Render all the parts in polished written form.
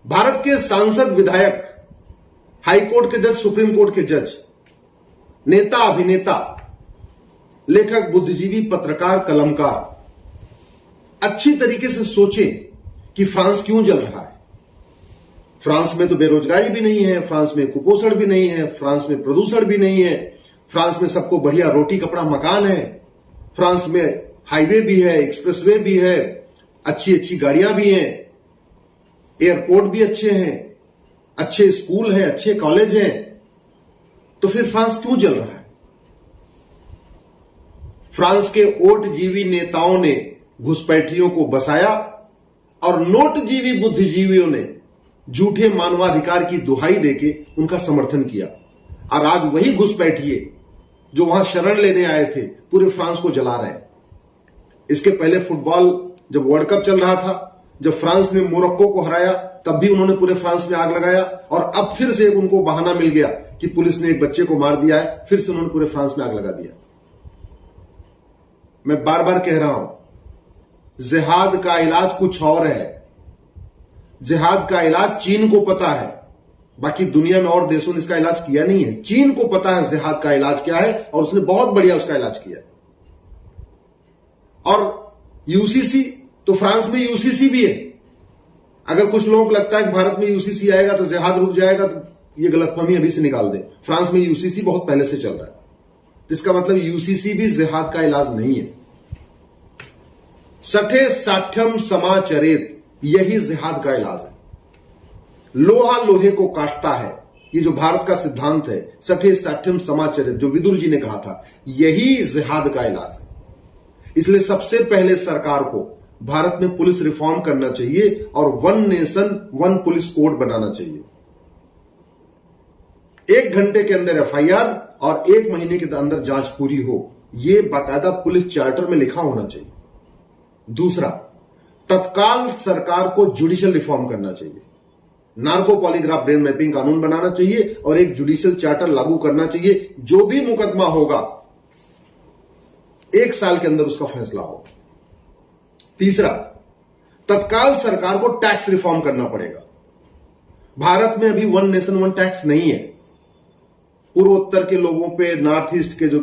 भारत के सांसद, विधायक, हाई कोर्ट के जज, सुप्रीम कोर्ट के जज, नेता, अभिनेता, लेखक, बुद्धिजीवी, पत्रकार, कलमकार अच्छी तरीके से सोचें कि फ्रांस क्यों जल रहा है। फ्रांस में तो बेरोजगारी भी नहीं है, फ्रांस में कुपोषण भी नहीं है, फ्रांस में प्रदूषण भी नहीं है, फ्रांस में सबको बढ़िया रोटी कपड़ा मकान है, फ्रांस में हाईवे भी है, एक्सप्रेसवे भी है, अच्छी अच्छी गाड़ियां भी हैं, एयरपोर्ट भी अच्छे हैं, अच्छे स्कूल हैं, अच्छे कॉलेज हैं। तो फिर फ्रांस क्यों जल रहा है? फ्रांस के ओटजीवी नेताओं ने घुसपैठियों को बसाया और नोटजीवी बुद्धिजीवियों ने झूठे मानवाधिकार की दुहाई देके उनका समर्थन किया। और आज वही घुसपैठिए जो वहां शरण लेने आए थे पूरे फ्रांस को जला रहे हैं। इसके पहले फुटबॉल जब वर्ल्ड कप चल रहा था, जब फ्रांस ने मोरक्को को हराया, तब भी उन्होंने पूरे फ्रांस में आग लगाया। और अब फिर से उनको बहाना मिल गया कि पुलिस ने एक बच्चे को मार दिया है, फिर से उन्होंने पूरे फ्रांस में आग लगा दिया। मैं बार बार कह रहा हूं, जिहाद का इलाज कुछ और है। जिहाद का इलाज चीन को पता है, बाकी दुनिया में और देशों ने इसका इलाज किया नहीं है। चीन को पता है जिहाद का इलाज क्या है और उसने बहुत बढ़िया उसका इलाज किया। और यूसीसी, तो फ्रांस में यूसीसी भी है। अगर कुछ लोगों को लगता है कि भारत में यूसीसी आएगा तो जिहाद रुक जाएगा, तो ये गलतफहमी अभी से निकाल दें। फ्रांस में यूसीसी बहुत पहले से चल रहा है। इसका मतलब यूसीसी भी जिहाद का इलाज नहीं है। सठे साठ्यम समाचरेत, यही जिहाद का इलाज है। लोहा लोहे को काटता है, ये जो भारत का सिद्धांत है, सठे साठ्यम समाचरेत, जो विदुर जी ने कहा था, यही जिहाद का इलाज है। इसलिए सबसे पहले सरकार को भारत में पुलिस रिफॉर्म करना चाहिए और one nation one police code बनाना चाहिए। 1 घंटे के अंदर एफआईआर और 1 महीने के अंदर जांच पूरी हो, यह बाकायदा पुलिस चार्टर में लिखा होना चाहिए। दूसरा, तत्काल सरकार को जुडिशियल रिफॉर्म करना चाहिए। नार्को पॉलीग्राफ ब्रेन मैपिंग कानून बनाना चाहिए और एक जुडिशियल चार्टर लागू करना चाहिए। जो भी मुकदमा होगा 1 साल के अंदर उसका फैसला हो। तीसरा, तत्काल सरकार को टैक्स रिफॉर्म करना पड़ेगा। भारत में अभी वन नेशन वन टैक्स नहीं है। पूर्वोत्तर के लोगों पे, नॉर्थ ईस्ट के जो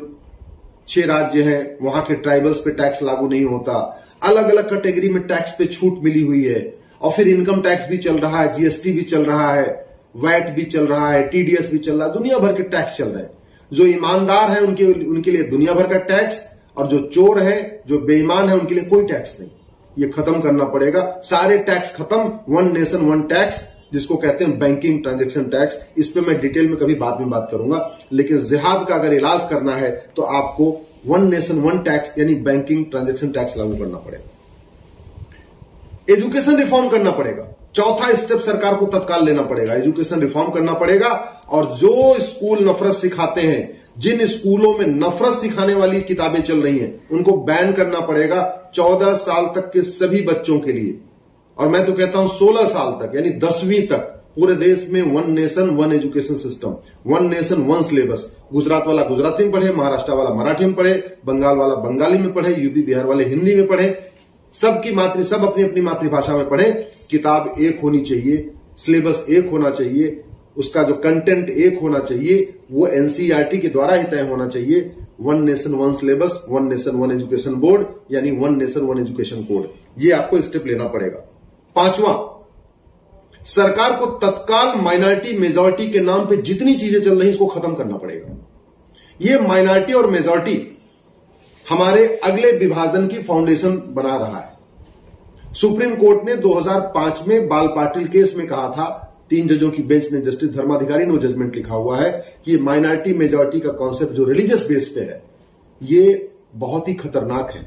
6 राज्य हैं, वहां के ट्राइबल्स पे टैक्स लागू नहीं होता। अलग अलग कैटेगरी में टैक्स पे छूट मिली हुई है। और फिर इनकम टैक्स भी चल रहा है, जीएसटी भी चल रहा है, वैट भी चल रहा है, टीडीएस भी चल रहा है, दुनिया भर के टैक्स चल रहे हैं। जो ईमानदार है उनके लिए दुनिया भर का टैक्स, और जो चोर है, जो बेईमान है, उनके लिए कोई टैक्स नहीं। ये खत्म करना पड़ेगा। सारे टैक्स खत्म, वन नेशन वन टैक्स, जिसको कहते हैं बैंकिंग ट्रांजैक्शन टैक्स। इस पे मैं डिटेल में कभी बाद में बात करूंगा। लेकिन जिहाद का अगर इलाज करना है तो आपको वन नेशन वन टैक्स यानी बैंकिंग ट्रांजैक्शन टैक्स लागू करना पड़ेगा। एजुकेशन रिफॉर्म करना पड़ेगा। चौथा स्टेप सरकार को तत्काल लेना पड़ेगा, एजुकेशन रिफॉर्म करना पड़ेगा। और जो स्कूल नफरत सिखाते हैं, जिन स्कूलों में नफरत सिखाने वाली किताबें चल रही हैं, उनको बैन करना पड़ेगा 14 साल तक के सभी बच्चों के लिए। और मैं तो कहता हूं 16 साल तक यानी 10वीं तक पूरे देश में one nation one education system, one nation one syllabus. Gujarat वाला गुजराती में पढ़े, महाराष्ट्र वाला मराठी में पढ़े, बंगाल वाला बंगाली में पढ़े, यूपी बिहार वाले हिंदी में पढ़े। सब अपनी अपनी मातृभाषा में पढ़े। किताब एक होनी चाहिए, सिलेबस एक होना चाहिए, उसका जो कंटेंट एक होना चाहिए, वो एनसीईआरटी के द्वारा ही तय होना चाहिए। One nation one syllabus, one nation one education board यानी one nation one education code. ये आपको स्टेप लेना पड़ेगा। 5वां, सरकार को तत्काल माइनॉरिटी मेजॉरिटी के नाम पे जितनी चीजें चल रही हैं, इसको खत्म करना पड़ेगा। ये माइनॉरिटी और मेजॉरिटी हमारे अगले विभाजन की फाउंडेशन बना रहा है। सुप्रीम कोर्ट ने 2005 में बाल पाटिल केस में कहा था, 3 जजों की बेंच ने, जस्टिस धर्माधिकारी ने जजमेंट लिखा हुआ है कि माइनॉरिटी मेजॉरिटी का कॉन्सेप्ट जो रिलीजियस बेस पे है, ये बहुत ही खतरनाक है।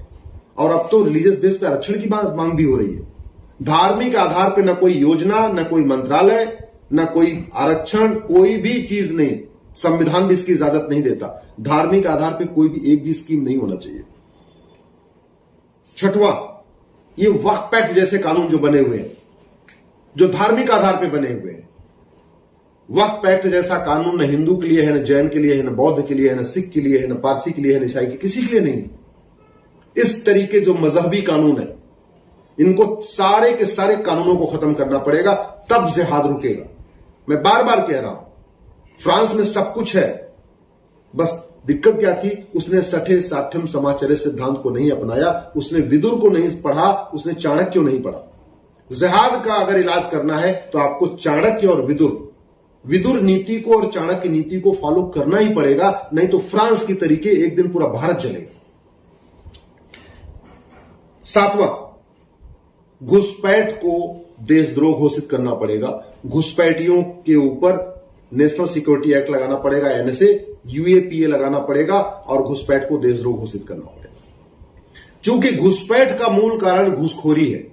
और अब तो रिलीजियस बेस पे आरक्षण की मांग भी हो रही है। धार्मिक आधार पे न कोई योजना, न कोई मंत्रालय, न कोई आरक्षण, कोई भी चीज नहीं। संविधान भी इसकी इजाजत नहीं देता। धार्मिक आधार पे कोई भी एक भी स्कीम नहीं होना चाहिए। 6वां, ये वक्फ एक्ट जैसे कानून जो बने हुए हैं, जो धार्मिक आधार पे बने हुए हैं, वक्फ एक्ट जैसा कानून न हिंदू के लिए है, न जैन के लिए है, न बौद्ध के लिए है, न सिख के लिए है, न पारसी के लिए है, न ईसाई के, किसी के लिए नहीं। इस तरीके जो मजहबी कानून है, इनको सारे के सारे कानूनों को खत्म करना पड़ेगा, तब जिहाद रुकेगा। मैं बार बार कह रहा हूं, फ्रांस में सब कुछ है, बस दिक्कत क्या थी, उसने सठे साठ्यम समाचर्य सिद्धांत को नहीं अपनाया, उसने विदुर को नहीं पढ़ा, उसने चाणक्य को नहीं पढ़ा। जिहाद का अगर इलाज करना है तो आपको चाणक्य और विदुर नीति को और चाणक्य नीति को फॉलो करना ही पड़ेगा, नहीं तो फ्रांस की तरीके एक दिन पूरा भारत जलेगा। 7वां, घुसपैठ को देशद्रोह घोषित करना पड़ेगा। घुसपैठियों के ऊपर नेशनल सिक्योरिटी एक्ट लगाना पड़ेगा, एनएसए, यूएपीए लगाना पड़ेगा और घुसपैठ को देशद्रोह घोषित करना पड़ेगा। क्योंकि घुसपैठ का मूल कारण घूसखोरी है।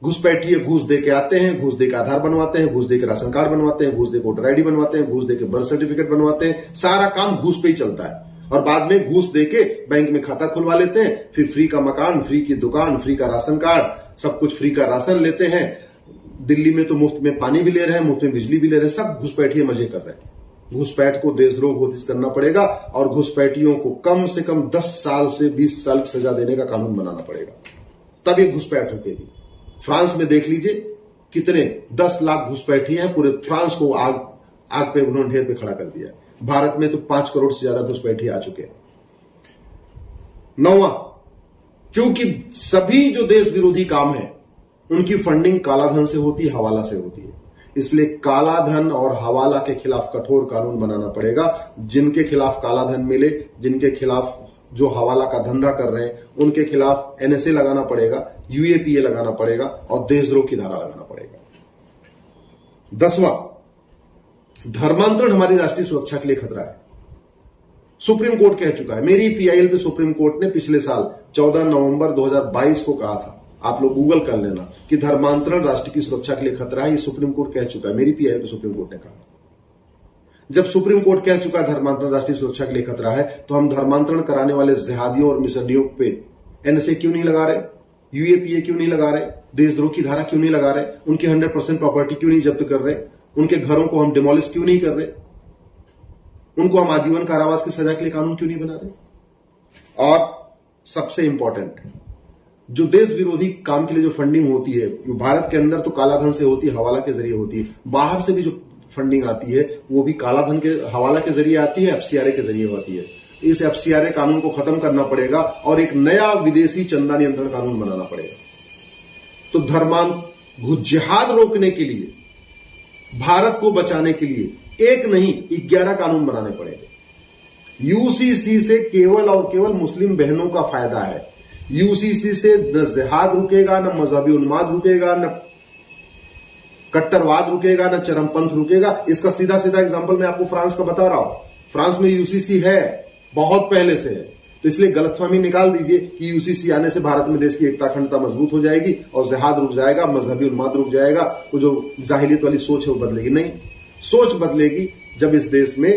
घुसपैठिए घूस देके आते हैं, घूस देके आधार बनवाते हैं, घूस देके राशन कार्ड बनवाते हैं, घूस देके वोटर आईडी बनवाते हैं, घूस देके बर्थ सर्टिफिकेट बनवाते हैं। सारा काम घूस पे ही चलता है और बाद में घूस देके बैंक में खाता खुलवा लेते हैं, फिर फ्री का मकान, फ्री की दुकान, फ्री का राशन कार्ड, सब कुछ फ्री का राशन लेते हैं। दिल्ली में तो मुफ्त में पानी भी ले रहे हैं, मुफ्त में बिजली भी ले रहे हैं, सब घुसपैठिए मजे कर रहे हैं। घुसपैठ को देशद्रोह घोषित करना पड़ेगा और घुसपैठियों को कम से कम 10 साल से 20 साल की सजा देने का कानून बनाना पड़ेगा, तब ये घुसपैठ रुकेगी। फ्रांस में देख लीजिए कितने 10 लाख घुसपैठी हैं, पूरे फ्रांस को आग पे उन्होंने ढेर पे खड़ा कर दिया। भारत में तो 5 करोड़ से ज्यादा घुसपैठी आ चुके हैं। 9वां, क्योंकि सभी जो देश विरोधी काम है उनकी फंडिंग कालाधन से होती है, हवाला से होती है, इसलिए कालाधन और हवाला के खिलाफ कठोर कानून बनाना पड़ेगा। जिनके खिलाफ कालाधन मिले, जिनके खिलाफ जो हवाला का धंधा कर रहे हैं, उनके खिलाफ एनएसए लगाना पड़ेगा, यूएपीए लगाना पड़ेगा और देशद्रोह की धारा लगाना पड़ेगा। 10वां, धर्मांतरण हमारी राष्ट्रीय सुरक्षा के लिए खतरा है। सुप्रीम कोर्ट कह चुका है, मेरी पीआईएल पे सुप्रीम कोर्ट ने पिछले साल 14 नवंबर 2022 को कहा था, आप लोग गूगल कर लेना, कि धर्मांतरण राष्ट्र की सुरक्षा के लिए खतरा है। ये सुप्रीम कोर्ट कह चुका है, मेरी पीआईएल पे सुप्रीम कोर्ट ने कहा। जब सुप्रीम कोर्ट कह चुका है धर्मांतरण राष्ट्रीय सुरक्षा के लिए खतरा है, तो हम धर्मांतरण कराने वाले जिहादियों और मिशनरियों पे एनएसए क्यों नहीं लगा रहे, यूएपीए क्यों नहीं लगा रहे, देशद्रोह की धारा क्यों नहीं लगा रहे, उनकी 100% प्रॉपर्टी क्यों नहीं जब्त कर रहे, उनके घरों को हम डिमोलिश क्यों नहीं कर रहे, उनको हम आजीवन कारावास की सजा के लिए कानून क्यों नहीं बना रहे। और सबसे इंपॉर्टेंट, जो देश विरोधी काम के लिए जो फंडिंग होती है, भारत के अंदर तो कालाधन से होती है, हवाला के जरिए होती है, बाहर से भी जो फंडिंग आती है वो भी कालाधन के, हवाला के जरिए आती है, एफसीआरए के जरिए होती है। इस एफसीआरए कानून को खत्म करना पड़ेगा और एक नया विदेशी चंदा नियंत्रण कानून बनाना पड़ेगा। तो जिहाद रोकने के लिए, भारत को बचाने के लिए एक नहीं 11 कानून बनाने पड़ेंगे। यूसीसी से केवल और केवल मुस्लिम बहनों का फायदा है। यूसीसी से न जिहाद रुकेगा, न मजहबी उन्माद रुकेगा, न कट्टरवाद रुकेगा, न चरमपंथ रुकेगा। इसका सीधा सीधा एग्जांपल मैं आपको फ्रांस का बता रहा हूं। फ्रांस में यूसीसी है, बहुत पहले से है, तो इसलिए गलतफहमी निकाल दीजिए कि यूसीसी आने से भारत में देश की एकता अखंडता मजबूत हो जाएगी और जिहाद रुक जाएगा, मजहबी उन्माद रुक जाएगा, वो जो जाहिलियत वाली सोच है वो बदलेगी। नहीं, सोच बदलेगी जब इस देश में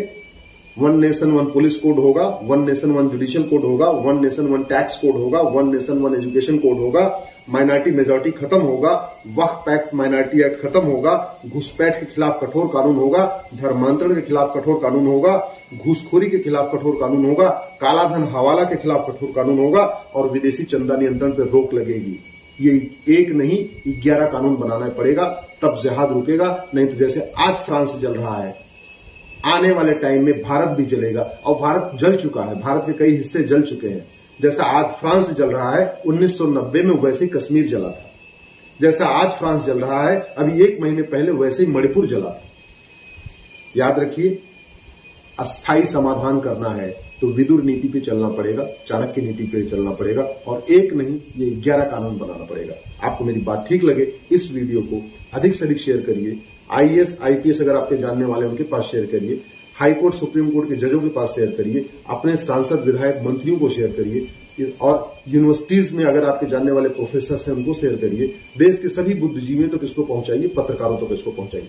1 नेशन 1 पुलिस कोड होगा, 1 नेशन 1 जुडिशियल कोड होगा, 1 नेशन 1 टैक्स कोड होगा, 1 नेशन 1 एजुकेशन कोड होगा, माइनॉरिटी मेजॉरिटी खत्म होगा, वक्फ एक्ट माइनॉरिटी एक्ट खत्म होगा, घुसपैठ के खिलाफ कठोर कानून होगा, धर्मांतरण के खिलाफ कठोर कानून होगा, घूसखोरी के खिलाफ कठोर कानून होगा, कालाधन हवाला के खिलाफ कठोर कानून होगा और विदेशी चंदा नियंत्रण पर रोक लगेगी। ये एक नहीं 11 कानून बनाना पड़ेगा, तब जिहाद रुकेगा। नहीं तो जैसे आज फ्रांस जल रहा है, आने वाले टाइम में भारत भी जलेगा और भारत जल चुका है, भारत के कई हिस्से जल चुके हैं। जैसा आज फ्रांस जल रहा है, 1990 में वैसे ही कश्मीर जला था। जैसा आज फ्रांस जल रहा है, अभी 1 महीने पहले वैसे ही मणिपुर जला था। याद रखिए, अस्थायी समाधान करना है तो विदुर नीति पे चलना पड़ेगा, चाणक्य नीति पे चलना पड़ेगा और एक नहीं ये 11 कानून बनाना पड़ेगा। आपको मेरी बात ठीक लगे, इस वीडियो को अधिक से अधिक शेयर करिए। आईएएस आईपीएस अगर आपके जानने वाले उनके पास शेयर करिए, हाई कोर्ट सुप्रीम कोर्ट के जजों के पास शेयर करिए, अपने सांसद विधायक मंत्रियों को शेयर करिए और यूनिवर्सिटीज में अगर आपके जानने वाले प्रोफेसर हैं उनको शेयर करिए। देश के सभी बुद्धिजीवियों तक इसको पहुंचाइए, पत्रकारों तक इसको पहुंचाइए।